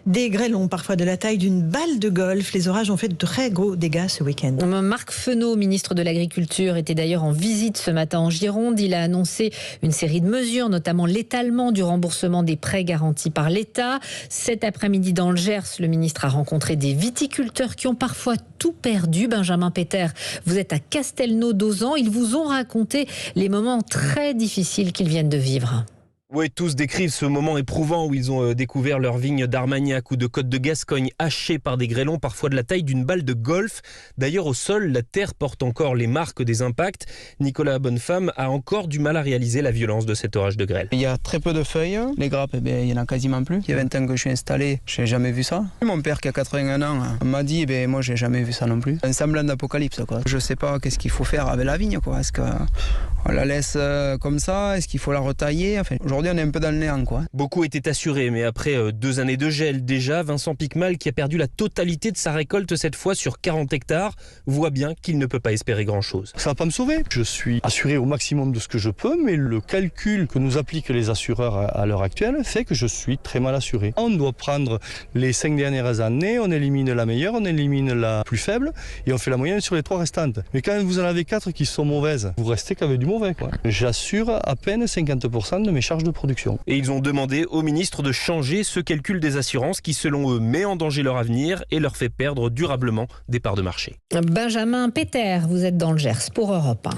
Des grêlons, parfois de la taille d'une balle de golf. Les orages ont fait de très gros dégâts ce week-end. Marc Fesneau, ministre de l'Agriculture, était d'ailleurs en visite ce matin en Gironde. Il a annoncé une série de mesures, notamment l'étalement du remboursement des prêts garantis par l'État. Cet après-midi dans le Gers, le ministre a rencontré des viticulteurs qui ont parfois tout perdu. Benjamin Péter, vous êtes à Castelnau-d'Auzan. Ils vous ont raconté les moments très difficiles qu'ils viennent de vivre. Oui, tous décrivent ce moment éprouvant où ils ont découvert leur vigne d'Armagnac ou de Côte de Gascogne hachée par des grêlons, parfois de la taille d'une balle de golf. D'ailleurs, au sol, la terre porte encore les marques des impacts. Nicolas Bonnefemme a encore du mal à réaliser la violence de cet orage de grêle. Il y a très peu de feuilles, les grappes, il y en a quasiment plus. Il y a 20 ans que je suis installé, je n'ai jamais vu ça. Mon père qui a 81 ans m'a dit, moi j'ai jamais vu ça non plus. Un semblant d'apocalypse, quoi. Je sais pas qu'est-ce qu'il faut faire avec la vigne, quoi. Est-ce qu'on la laisse comme ça? Est-ce qu'il faut la retailler? Enfin, aujourd'hui on est un peu dans le néant, quoi. Beaucoup étaient assurés, mais après 2 années de gel déjà, Vincent Picmal, qui a perdu la totalité de sa récolte cette fois sur 40 hectares, voit bien qu'il ne peut pas espérer grand-chose. Ça va pas me sauver. Je suis assuré au maximum de ce que je peux, mais le calcul que nous appliquent les assureurs à l'heure actuelle fait que je suis très mal assuré. On doit prendre les 5 dernières années, on élimine la meilleure, on élimine la plus faible, et on fait la moyenne sur les 3 restantes. Mais quand vous en avez 4 qui sont mauvaises, vous restez qu'avec du mauvais, quoi. J'assure à peine 50% de mes charges de production. Et ils ont demandé au ministre de changer ce calcul des assurances qui, selon eux, met en danger leur avenir et leur fait perdre durablement des parts de marché. Benjamin Péter, vous êtes dans le Gers pour Europe 1.